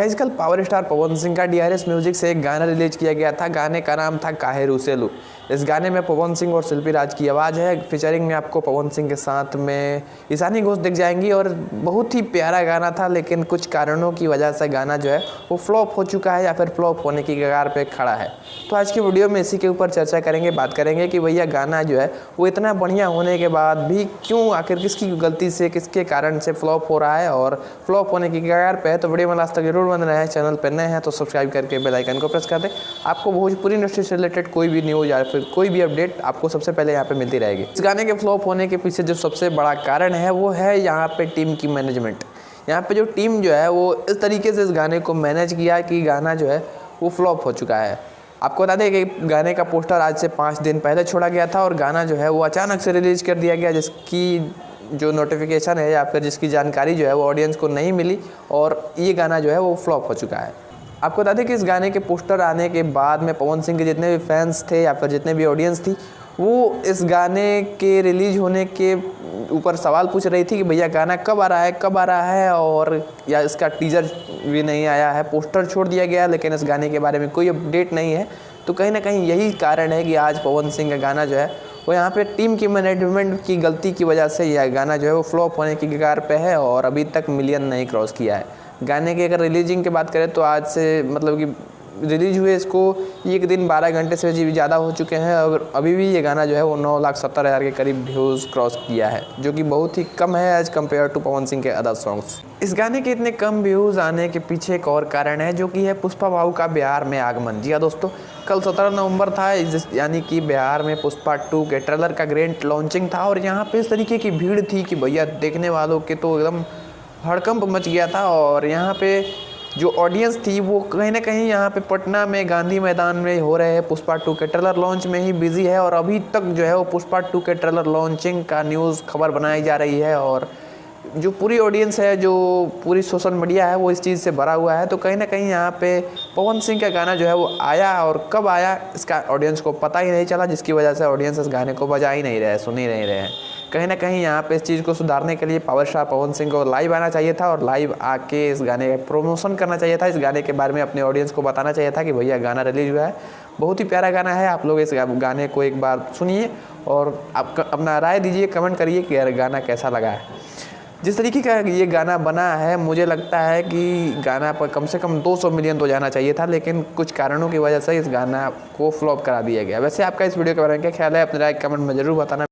Guys कल power star Pawan Singh का DRS music से एक गाना रिलीज किया गया था। गाने का नाम था काहे रूसेलू। इस गाने में पवन सिंह और शिल्पी राज की आवाज़ है। फीचरिंग में आपको पवन सिंह के साथ में ईशानी घोष दिख जाएंगी और बहुत ही प्यारा गाना था, लेकिन कुछ कारणों की वजह से गाना जो है वो फ्लॉप हो चुका है या फिर फ्लॉप होने की कगार पे खड़ा है। तो आज की वीडियो में इसी के ऊपर चर्चा करेंगे, बात करेंगे कि भैया गाना जो है वो इतना बढ़िया होने के बाद भी क्यों आखिर किसकी गलती से किसके कारण से फ्लॉप हो रहा है और फ्लॉप होने की कगार पे है। तो वीडियो में लास्ट तक जरूर बन रहे हैं। चैनल पर नए हैं तो सब्सक्राइब करके बेल आइकन को प्रेस कर दें। आपको भोजपुरी इंडस्ट्री से रिलेटेड कोई भी न्यूज़ या फिर कोई भी अपडेट आपको सबसे पहले यहाँ पे मिलती रहेगी। इस गाने के फ्लॉप होने के पीछे जो सबसे बड़ा कारण है वो है यहाँ पे टीम की मैनेजमेंट। यहाँ पे जो टीम जो है वो इस तरीके से इस गाने को मैनेज किया कि गाना जो है वो फ्लॉप हो चुका है। आपको बता दें कि गाने का पोस्टर आज से 5 दिन पहले छोड़ा गया था और गाना जो है वो अचानक से रिलीज कर दिया गया, जिसकी जो नोटिफिकेशन है या फिर जिसकी जानकारी जो है वो ऑडियंस को नहीं मिली और ये गाना जो है वो फ्लॉप हो चुका है। आपको बता दें कि इस गाने के पोस्टर आने के बाद में पवन सिंह के जितने भी फैंस थे या फिर जितने भी ऑडियंस थी वो इस गाने के रिलीज होने के ऊपर सवाल पूछ रही थी कि भैया गाना कब आ रहा है और या इसका टीजर भी नहीं आया है। पोस्टर छोड़ दिया गया लेकिन इस गाने के बारे में कोई अपडेट नहीं है। तो कहीं ना कहीं यही कारण है कि आज पवन सिंह का गाना जो है वो यहाँ पे टीम की मैनेजमेंट की गलती की वजह से यह गाना जो है वो फ्लॉप होने की कगार पे है और अभी तक मिलियन नहीं क्रॉस किया है। गाने की अगर रिलीजिंग की बात करें तो आज से मतलब कि रिलीज हुए इसको 1 दिन 12 घंटे से भी ज़्यादा हो चुके हैं और अभी भी ये गाना जो है वो 9,70,000 के करीब व्यूज़ क्रॉस किया है, जो कि बहुत ही कम है as compare to Pawan Singh के अदर सॉन्ग्स। इस गाने के इतने कम व्यूज़ आने के पीछे एक और कारण है, जो कि है पुष्पा भाऊ का बिहार में आगमन। जी हाँ दोस्तों, कल 17 नवंबर था, यानी कि बिहार में पुष्पा 2 के ट्रेलर का ग्रैंड लॉन्चिंग था और यहाँ पे इस तरीके की भीड़ थी कि भैया देखने वालों के तो एकदम हड़कंप मच गया था। और यहाँ पे जो ऑडियंस थी वो कहीं ना कहीं यहाँ पे पटना में गांधी मैदान में हो रहे हैं पुष्पा 2 के ट्रेलर लॉन्च में ही बिजी है और अभी तक जो है वो पुष्पा 2 के ट्रेलर लॉन्चिंग का न्यूज़ खबर बनाई जा रही है और जो पूरी ऑडियंस है, जो पूरी सोशल मीडिया है वो इस चीज़ से भरा हुआ है। तो कहीं ना कहीं यहाँ पे पवन सिंह का गाना जो है वो आया और कब आया इसका ऑडियंस को पता ही नहीं चला, जिसकी वजह से ऑडियंस इस गाने को बजा ही नहीं रहे, सुन ही नहीं रहे हैं। कहीं ना कहीं यहाँ पे इस चीज़ को सुधारने के लिए पावर स्टार पवन सिंह को लाइव आना चाहिए था और लाइव आके इस गाने का प्रमोशन करना चाहिए था। इस गाने के बारे में अपने ऑडियंस को बताना चाहिए था कि भैया गाना रिलीज हुआ है, बहुत ही प्यारा गाना है, आप लोग इस गाने को एक बार सुनिए और आप अपना राय दीजिए, कमेंट करिए कि यार गाना कैसा लगा है। जिस तरीके का ये गाना बना है मुझे लगता है कि गाना पर कम से कम 200 मिलियन तो जाना चाहिए था, लेकिन कुछ कारणों की वजह से इस गाना को फ्लॉप करा दिया गया। वैसे आपका इस वीडियो के बारे में क्या ख्याल है, अपने राय कमेंट में ज़रूर बताना।